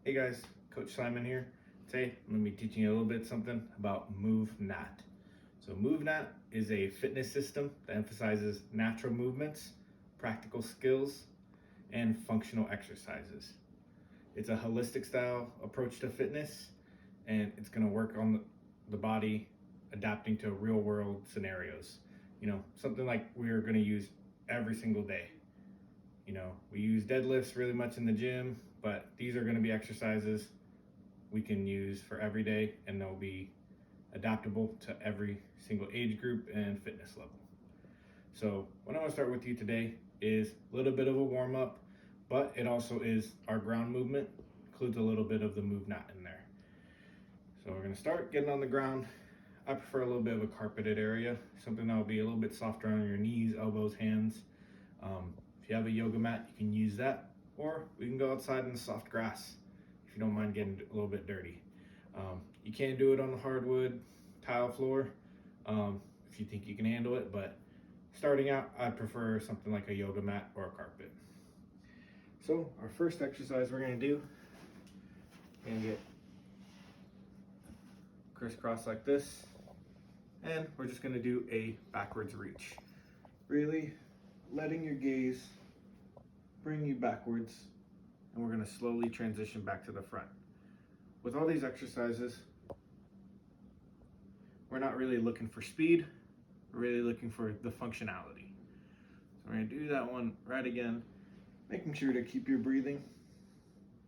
Hey guys, Coach Simon here. Today I'm going to be teaching you a little bit something about Movnat. So Movnat is a fitness system that emphasizes natural movements, practical skills, and functional exercises. It's a holistic style approach to fitness, and it's going to work on the body adapting to real world scenarios. Something like we're going to use every single day. We use deadlifts really much in the gym, but these are going to be exercises we can use for every day, and they'll be adaptable to every single age group and fitness level. So what I want to start with you today is a little bit of a warm up, but it also is our ground movement, includes a little bit of the Movnat in there. So we're going to start getting on the ground. I prefer a little bit of a carpeted area, something that will be a little bit softer on your knees, elbows, hands. If you have a yoga mat, you can use that, or we can go outside in the soft grass if you don't mind getting a little bit dirty. You can't do it on the hardwood tile floor if you think you can handle it, but starting out, I prefer something like a yoga mat or a carpet. So our first exercise we're going to do, we're going to get crisscross like this, and we're just going to do a backwards reach. Really letting your gaze bring you backwards, and we're going to slowly transition back to the front. With all these exercises, we're not really looking for speed, we're really looking for the functionality. So we're going to do that one right again, making sure to keep your breathing.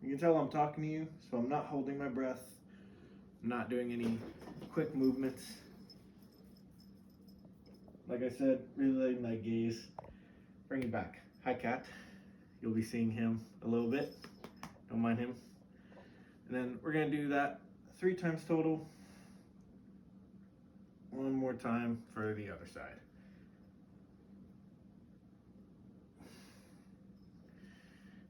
You can tell I'm talking to you, so I'm not holding my breath, I'm not doing any quick movements. Like I said, really letting that gaze bring you back. Hi, cat. You'll be seeing him a little bit. Don't mind him. And then we're going to do that 3 times total. One more time for the other side.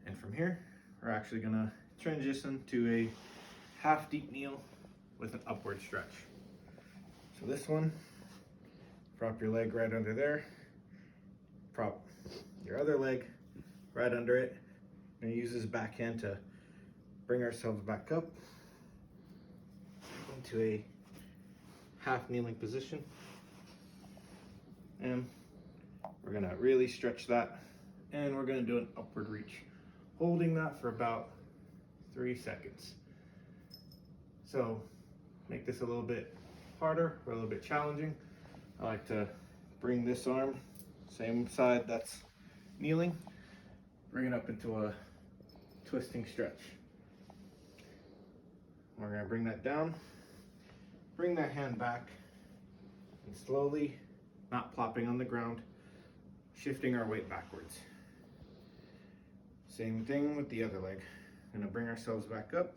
And from here, we're actually going to transition to a half deep kneel with an upward stretch. So this one, prop your leg right under there. Prop your other leg right under it. And use this backhand to bring ourselves back up into a half kneeling position. And we're gonna really stretch that, and we're gonna do an upward reach, holding that for about 3 seconds. So make this a little bit harder or a little bit challenging. I like to bring this arm, same side that's kneeling, bring it up into a twisting stretch. We're going to bring that down, bring that hand back, and slowly, not plopping on the ground, shifting our weight backwards. Same thing with the other leg. Going to bring ourselves back up,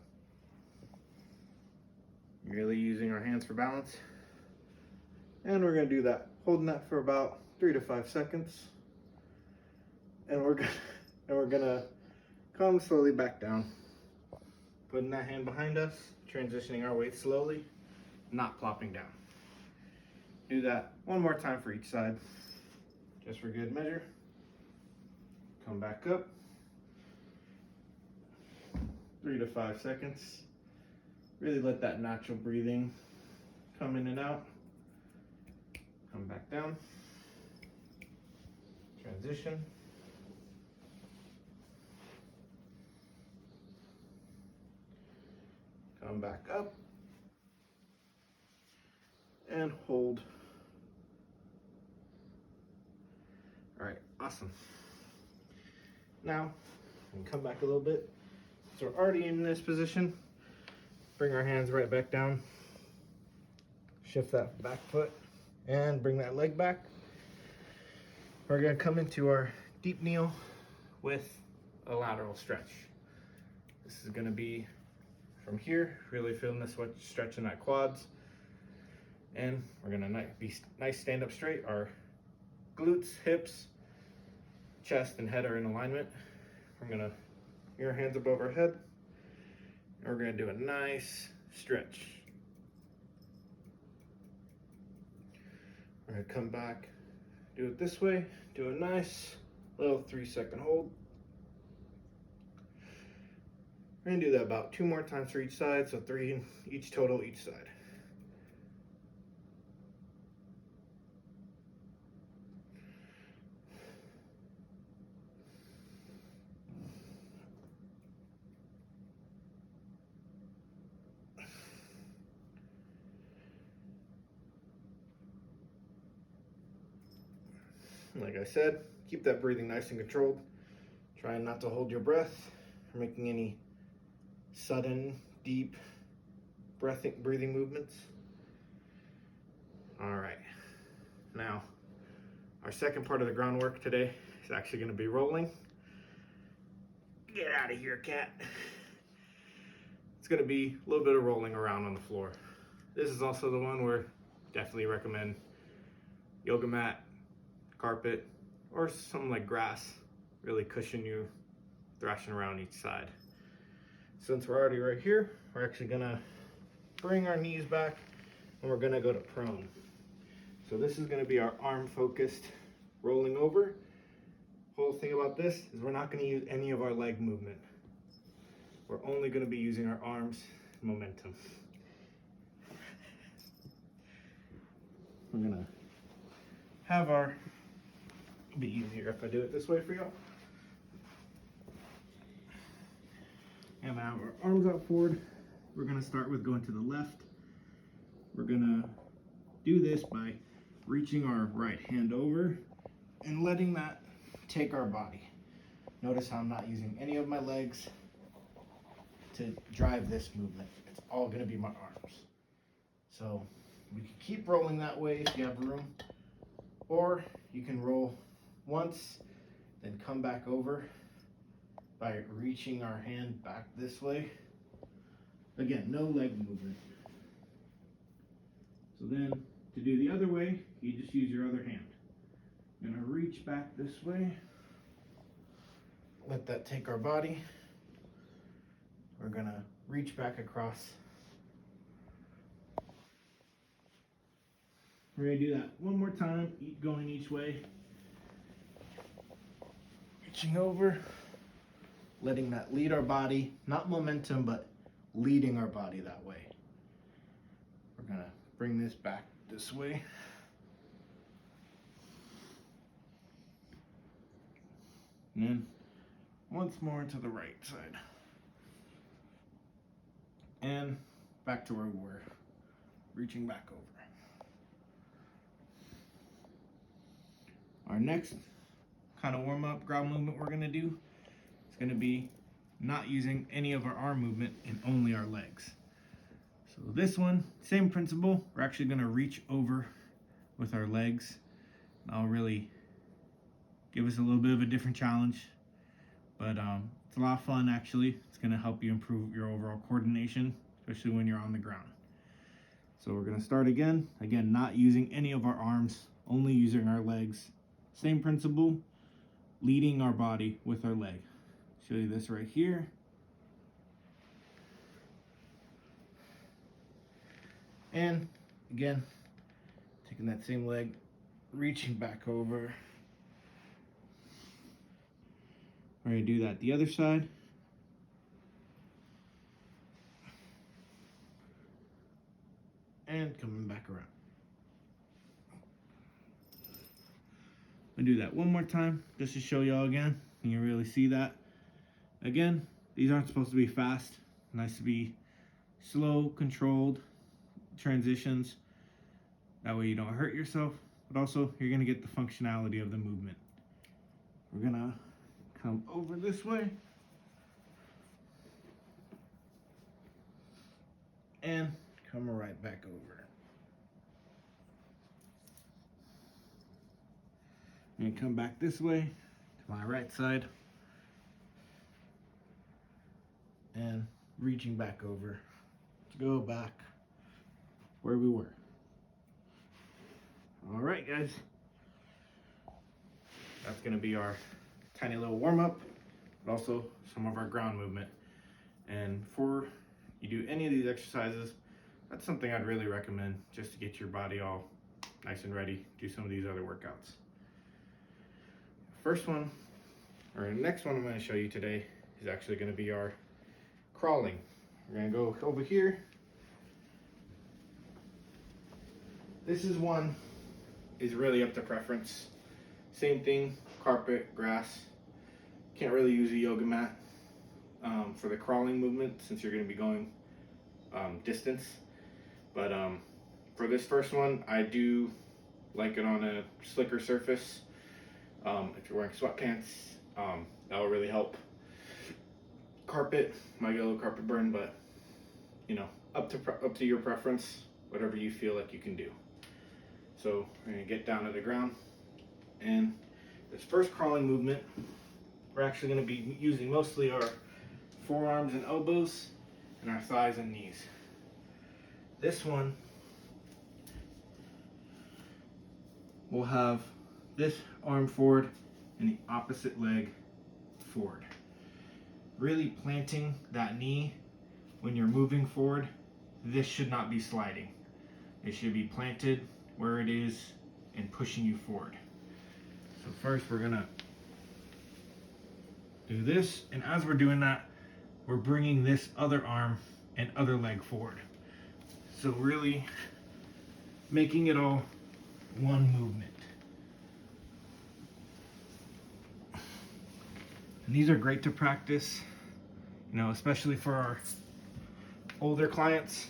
really using our hands for balance. And we're going to do that, holding that for about 3 to 5 seconds. And we're gonna come slowly back down, putting that hand behind us, transitioning our weight slowly, not plopping down. Do that one more time for each side, just for good measure. Come back up, 3 to 5 seconds. Really let that natural breathing come in and out. Come back down, transition. Come back up and hold. All right, awesome. Now, we can come back a little bit. So we're already in this position. Bring our hands right back down. Shift that back foot and bring that leg back. We're gonna come into our deep kneel with a lateral stretch. This is gonna be from here, really feeling this stretch in that quads. And we're gonna be nice stand up straight. Our glutes, hips, chest, and head are in alignment. We're gonna bring our hands above our head. And we're gonna do a nice stretch. We're gonna come back, do it this way, do a nice little 3-second hold. We're gonna do that about 2 more times for each side, so 3 each total each side. Like I said, keep that breathing nice and controlled. Try not to hold your breath or making any sudden, deep breathing movements. All right, now our second part of the groundwork today is actually going to be rolling. Get out of here, cat. It's going to be a little bit of rolling around on the floor. This is also the one where definitely recommend yoga mat, carpet, or something like grass. Really cushion you thrashing around each side. Since we're already right here, we're actually gonna bring our knees back and we're gonna go to prone. So this is gonna be our arm focused rolling over. Whole thing about this is we're not gonna use any of our leg movement. We're only gonna be using our arms momentum. We're gonna have our, it'll be easier if I do it this way for y'all. And now our arms out forward. We're gonna start with going to the left. We're gonna do this by reaching our right hand over and letting that take our body. Notice how I'm not using any of my legs to drive this movement. It's all gonna be my arms. So we can keep rolling that way if you have room, or you can roll once, then come back over by reaching our hand back this way. Again, no leg movement. So then, to do the other way, you just use your other hand. You're gonna reach back this way. Let that take our body. We're gonna reach back across. We're gonna do that one more time, going each way. Reaching over, letting that lead our body, not momentum, but leading our body that way. We're gonna bring this back this way. And then once more to the right side. And back to where we were, reaching back over. Our next kind of warm-up ground movement we're gonna do is gonna be not using any of our arm movement and only our legs. So this one, same principle. We're actually gonna reach over with our legs. That'll really give us a little bit of a different challenge, but it's a lot of fun actually. It's gonna help you improve your overall coordination, especially when you're on the ground. So we're gonna start again, not using any of our arms, only using our legs. Same principle, leading our body with our leg. Show you this right here. And again, taking that same leg, reaching back over. We're gonna do that the other side. And coming back around. I'll do that one more time just to show y'all again. You can really see that. Again, these aren't supposed to be fast. Nice to be slow, controlled transitions. That way you don't hurt yourself, but also you're gonna get the functionality of the movement. We're gonna come over this way and come right back over. And come back this way to my right side and reaching back over to go back where we were. All right, guys. That's gonna be our tiny little warm-up, but also some of our ground movement. And before you do any of these exercises, that's something I'd really recommend just to get your body all nice and ready to do some of these other workouts. First one, or the next one I'm going to show you today is actually going to be our crawling. We're gonna go over here. This is one is really up to preference. Same thing, carpet, grass. Can't really use a yoga mat for the crawling movement since you're gonna be going distance. But for this first one, I do like it on a slicker surface. If you're wearing sweatpants, that'll really help. Carpet might get a little carpet burn, but you know, up to your preference, whatever you feel like you can do. So we're gonna get down to the ground, and this first crawling movement, we're actually gonna be using mostly our forearms and elbows and our thighs and knees. This one, we'll have this arm forward and the opposite leg forward. Really planting that knee when you're moving forward. This should not be sliding. It should be planted where it is and pushing you forward. So first we're gonna do this, and as we're doing that, we're bringing this other arm and other leg forward. So really making it all one movement. And these are great to practice, you know, especially for our older clients,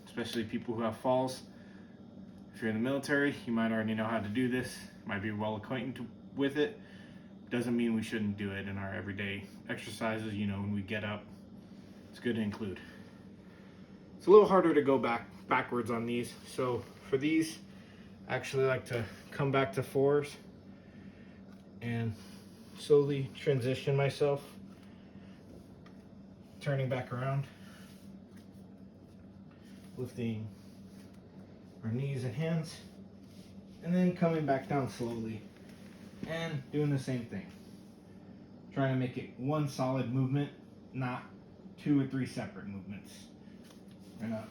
especially people who have falls. If you're in the military, you might already know how to do this, might be well acquainted with it. Doesn't mean we shouldn't do it in our everyday exercises, you know, when we get up. It's good to include. It's a little harder to go backwards on these. So for these, I actually like to come back to fours and slowly transition myself, turning back around, lifting our knees and hands, and then coming back down slowly and doing the same thing. Trying to make it one solid movement, not 2 or 3 separate movements. We're gonna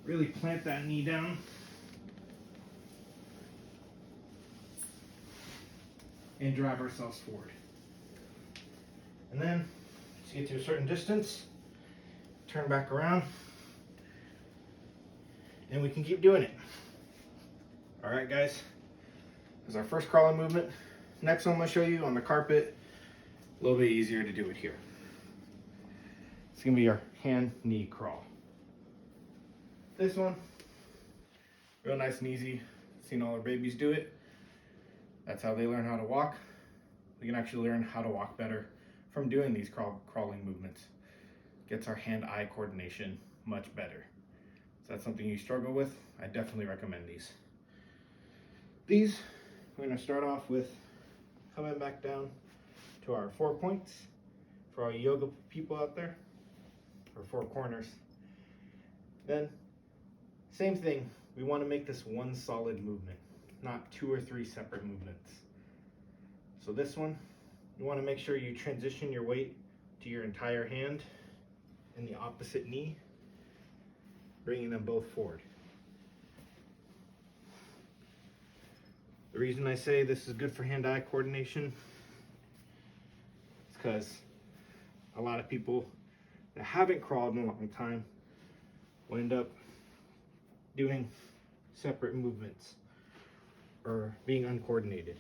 really plant that knee down. And drive ourselves forward. And then, to get to a certain distance, turn back around, and we can keep doing it. All right, guys, that's our first crawling movement. Next one I'm gonna show you on the carpet, a little bit easier to do it here. It's gonna be our hand knee crawl. This one, real nice and easy. Seen all our babies do it. That's how they learn how to walk. We can actually learn how to walk better from doing these crawling movements. Gets our hand-eye coordination much better. If that's something you struggle with, I definitely recommend these. These, we're gonna start off with coming back down to our 4 points for all yoga people out there, or 4 corners. Then, same thing, we wanna make this one solid movement, not 2 or 3 separate movements. So this one, you want to make sure you transition your weight to your entire hand and the opposite knee, bringing them both forward. The reason I say this is good for hand-eye coordination is because a lot of people that haven't crawled in a long time will end up doing separate movements or being uncoordinated.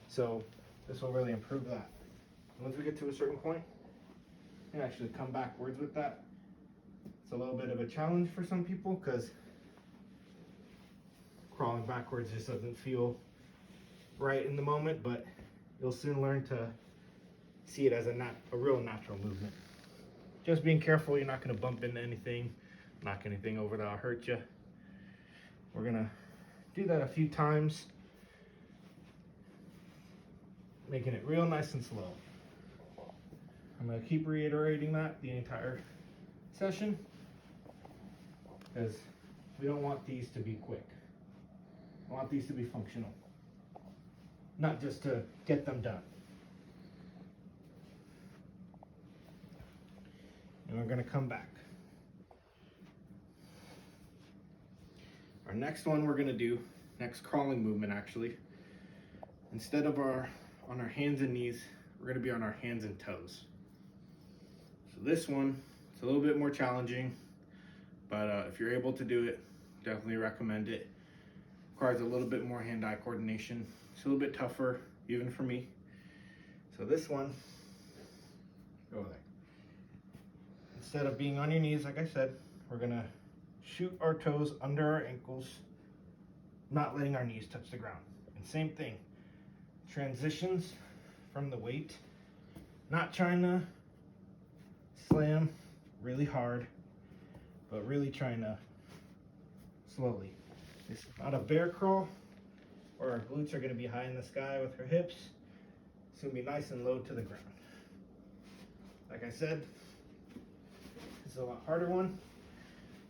So this will really improve that. Once we get to a certain point, you can actually come backwards with that. It's a little bit of a challenge for some people because crawling backwards just doesn't feel right in the moment, but you'll soon learn to see it as a real natural movement. Just being careful you're not going to bump into anything, knock anything over that'll hurt you. We're going to do that a few times, making it real nice and slow. I'm going to keep reiterating that the entire session because we don't want these to be quick. I want these to be functional, not just to get them done. And we're going to come back. Our next one we're going to do, next crawling movement actually, instead of on our hands and knees, we're going to be on our hands and toes. So this one, it's a little bit more challenging, but if you're able to do it, definitely recommend it. Requires a little bit more hand-eye coordination. It's a little bit tougher, even for me. So this one, go there. Instead of being on your knees, like I said, we're gonna shoot our toes under our ankles, not letting our knees touch the ground. And same thing, transitions from the weight, not trying to slam really hard, but really trying to slowly. It's not a bear crawl, or our glutes are gonna be high in the sky with our hips. It's gonna be nice and low to the ground. Like I said, this is a lot harder one,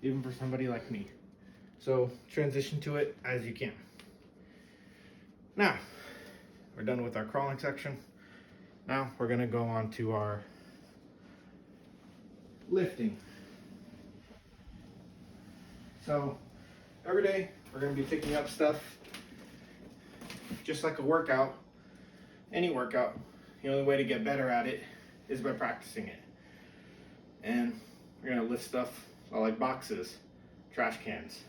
even for somebody like me. So transition to it as you can. Now, we're done with our crawling section. Now we're gonna go on to our lifting. So every day we're gonna be picking up stuff, just like a workout. Any workout, the only way to get better at it is by practicing it. And we're gonna lift stuff like boxes, trash cans.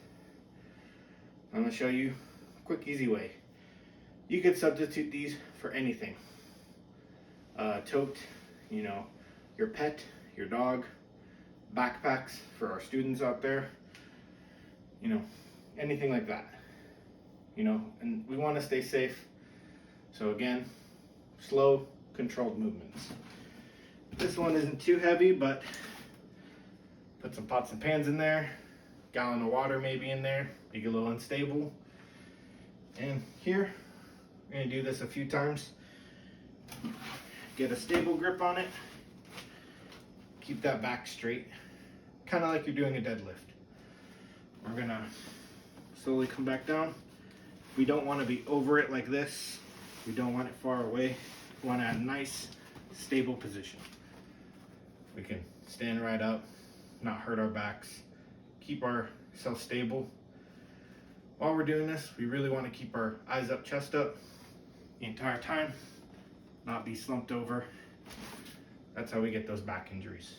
I'm gonna show you a quick, easy way. You could substitute these for anything. Tote, your pet, your dog, backpacks for our students out there, anything like that. And we wanna stay safe. So again, slow, controlled movements. This one isn't too heavy, but put some pots and pans in there, gallon of water maybe in there, be a little unstable. And here, we're gonna do this a few times. Get a stable grip on it. Keep that back straight, kind of like you're doing a deadlift. We're gonna slowly come back down. We don't wanna be over it like this. We don't want it far away. We want to have a nice, stable position. We can stand right up, not hurt our backs, keep ourselves stable. While we're doing this, we really want to keep our eyes up, chest up the entire time, not be slumped over. That's how we get those back injuries.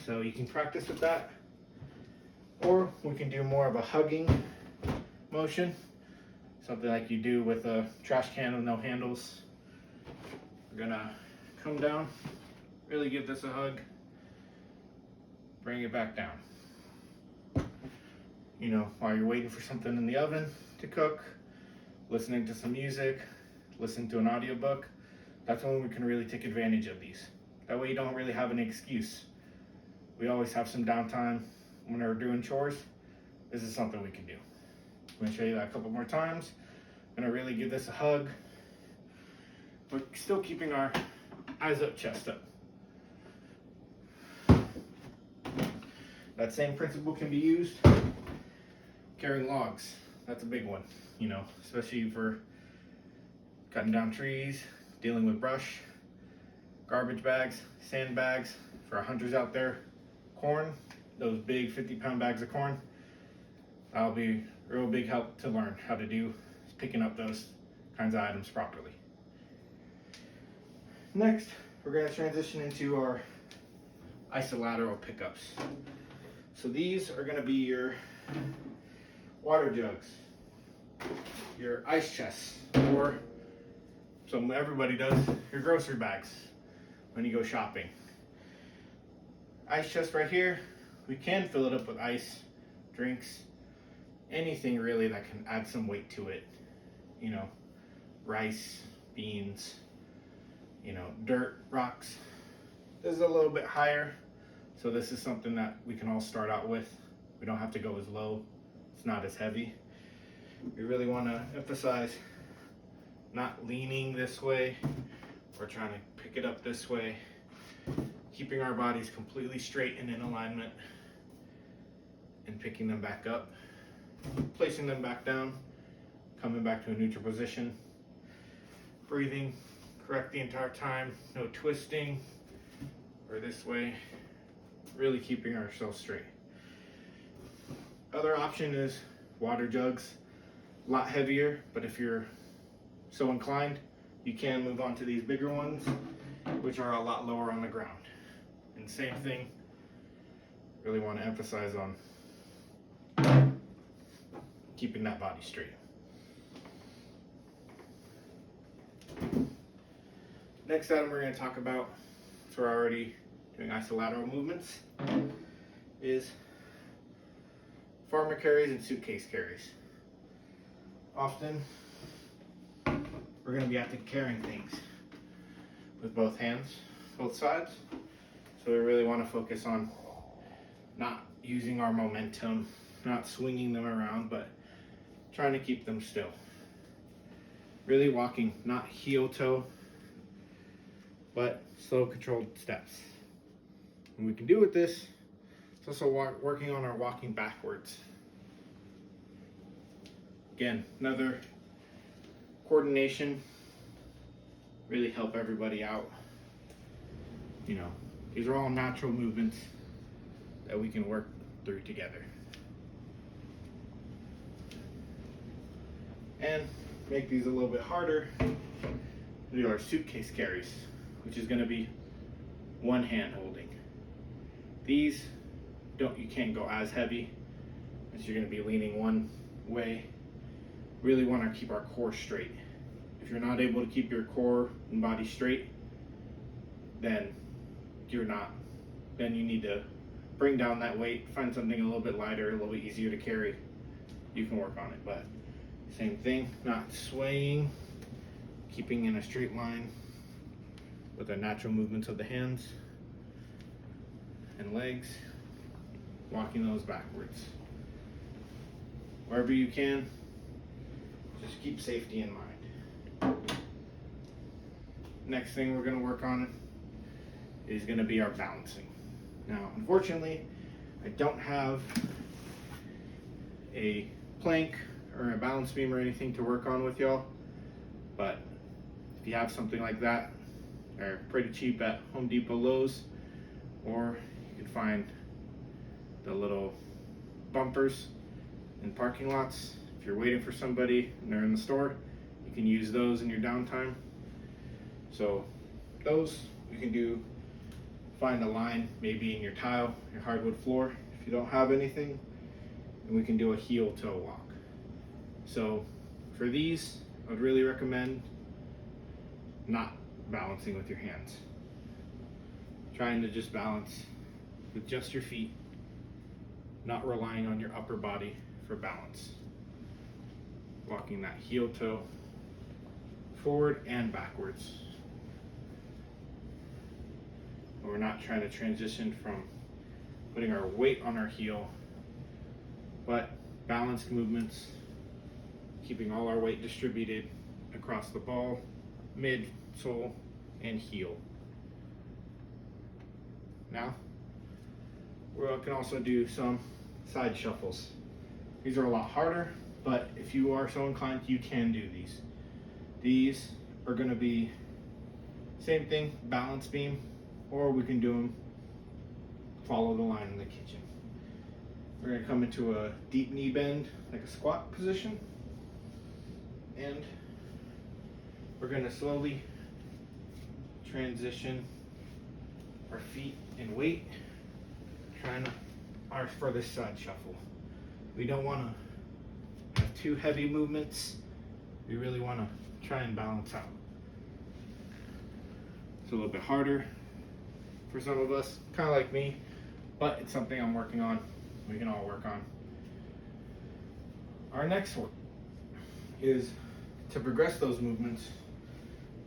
So you can practice with that, or we can do more of a hugging motion. Something like you do with a trash can with no handles. We're gonna come down, really give this a hug, bring it back down. While you're waiting for something in the oven to cook, listening to some music, listening to an audiobook, that's when we can really take advantage of these. That way you don't really have an excuse. We always have some downtime when we're doing chores. This is something we can do. I'm going to show you that a couple more times. I'm going to really give this a hug, but still keeping our eyes up, chest up. That same principle can be used carrying logs. That's a big one, especially for cutting down trees, dealing with brush, garbage bags, sandbags for our hunters out there, corn, those big 50-pound bags of corn. That'll be a real big help to learn how to do picking up those kinds of items properly. Next, we're going to transition into our isolateral pickups. So these are going to be your water jugs, your ice chests, or something everybody does, your grocery bags when you go shopping. Ice chest right here, we can fill it up with ice, drinks, anything really that can add some weight to it. Rice, beans, dirt, rocks. This is a little bit higher, so this is something that we can all start out with. We don't have to go as low. It's not as heavy. We really want to emphasize not leaning this way or trying to pick it up this way. Keeping our bodies completely straight and in alignment and picking them back up. Placing them back down, coming back to a neutral position. Breathing correct the entire time, no twisting or this way. Really keeping ourselves straight. Other option is water jugs, a lot heavier, but if you're so inclined, you can move on to these bigger ones, which are a lot lower on the ground. And same thing, really want to emphasize on keeping that body straight. Next item we're going to talk about, so we're already doing isolateral movements, is farmer carries and suitcase carries. Often we're going to be active carrying things with both hands, both sides. So we really want to focus on not using our momentum, not swinging them around, but trying to keep them still. Really walking, not heel toe, but slow controlled steps. And we can do with this, it's also working on our walking backwards. Again, another coordination, really help everybody out. You know, these are all natural movements that we can work through together. And make these a little bit harder, we do our suitcase carries, which is going to be one hand holding. These you can't go as heavy as you're going to be leaning one way. Really want to keep our core straight. If you're not able to keep your core and body straight, then you need to bring down that weight, find something a little bit lighter, a little bit easier to carry. You can work on it, but same thing, not swaying, keeping in a straight line with the natural movements of the hands and legs, walking those backwards. Wherever you can, just keep safety in mind. Next thing we're going to work on is going to be our balancing. Now, unfortunately, I don't have a plank or a balance beam or anything to work on with y'all, but if you have something like that, they're pretty cheap at Home Depot, Lowe's, or you can find the little bumpers in parking lots. If you're waiting for somebody and they're in the store, you can use those in your downtime. So those you can do, find a line maybe in your tile, your hardwood floor if you don't have anything, and we can do a heel toe walk. So for these, I would really recommend not balancing with your hands. Trying to just balance with just your feet, not relying on your upper body for balance. Walking that heel toe forward and backwards. But we're not trying to transition from putting our weight on our heel, but balanced movements, keeping all our weight distributed across the ball, mid, sole, and heel. Now, we can also do some side shuffles. These are a lot harder, but if you are so inclined, you can do these. These are going to be same thing, balance beam, or we can do them follow the line in the kitchen. We're going to come into a deep knee bend, like a squat position, and we're going to slowly transition our feet and weight, for this side shuffle. We don't want to have too heavy movements. We really want to try and balance out. It's a little bit harder for some of us, kind of like me, but it's something I'm working on. We can all work on. Our next one is to progress those movements.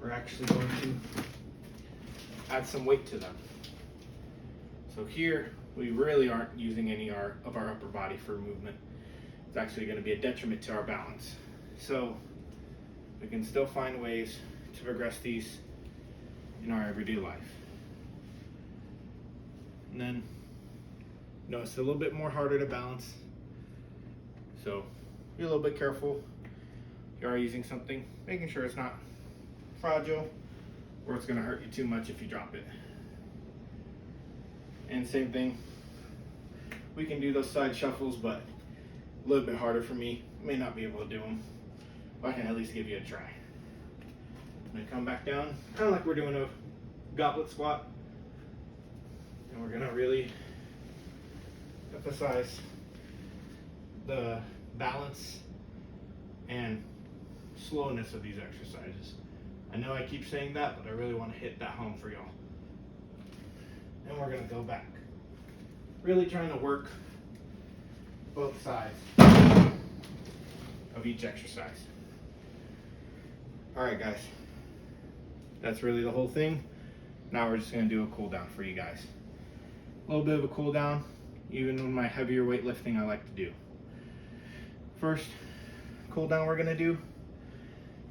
We're actually going to add some weight to them. So here, we really aren't using any of our upper body for movement. It's actually going to be a detriment to our balance. So we can still find ways to progress these in our everyday life. And then, it's a little bit more harder to balance. So be a little bit careful. If you are using something, making sure it's not fragile or it's going to hurt you too much if you drop it. And same thing, we can do those side shuffles, but a little bit harder for me. May not be able to do them, but I can at least give you a try. And come back down, kind of like we're doing a goblet squat. And we're gonna really emphasize the balance and slowness of these exercises. I know I keep saying that, but I really want to hit that home for y'all. And we're gonna go back. Really trying to work both sides of each exercise. All right, guys. That's really the whole thing. Now we're just gonna do a cool down for you guys. A little bit of a cool down, even with my heavier weightlifting I like to do. First cool down we're gonna do,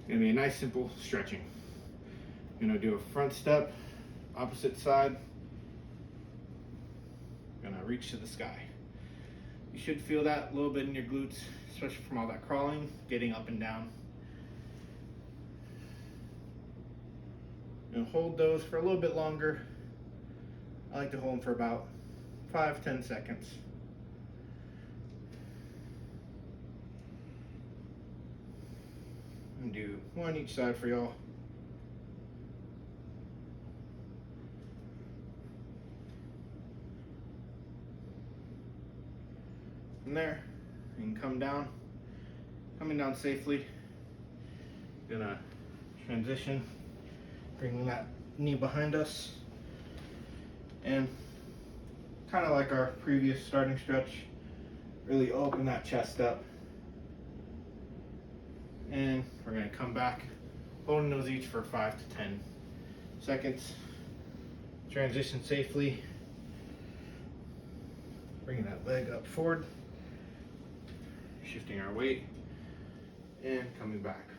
gonna be a nice simple stretching. I'm gonna do a front step, opposite side. Gonna reach to the sky. You should feel that a little bit in your glutes, especially from all that crawling, getting up and down. And hold those for a little bit longer. I like to hold them for about 5-10 seconds. And do one each side for y'all. From there, you can come down. Coming down safely. Gonna transition, bringing that knee behind us. And kind of like our previous starting stretch, really open that chest up. And we're gonna come back, holding those each for 5-10 seconds. Transition safely. Bringing that leg up forward. Shifting our weight and coming back.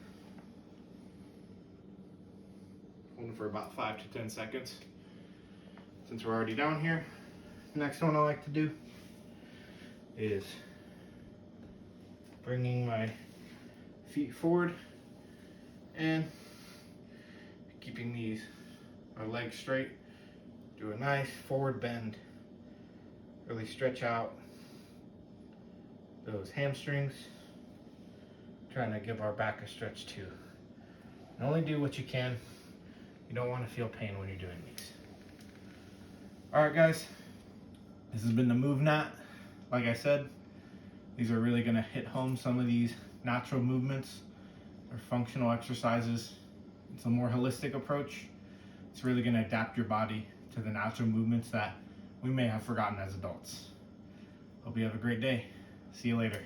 Holding for about 5-10 seconds. Since we're already down here, next one I like to do is bringing my feet forward and keeping our legs straight. Do a nice forward bend. Really stretch out those hamstrings. Trying to give our back a stretch too. And only do what you can. You don't want to feel pain when you're doing these. Alright guys, this has been the Movnat. Like I said, these are really going to hit home some of these natural movements or functional exercises. It's a more holistic approach. It's really going to adapt your body to the natural movements that we may have forgotten as adults. Hope you have a great day. See you later.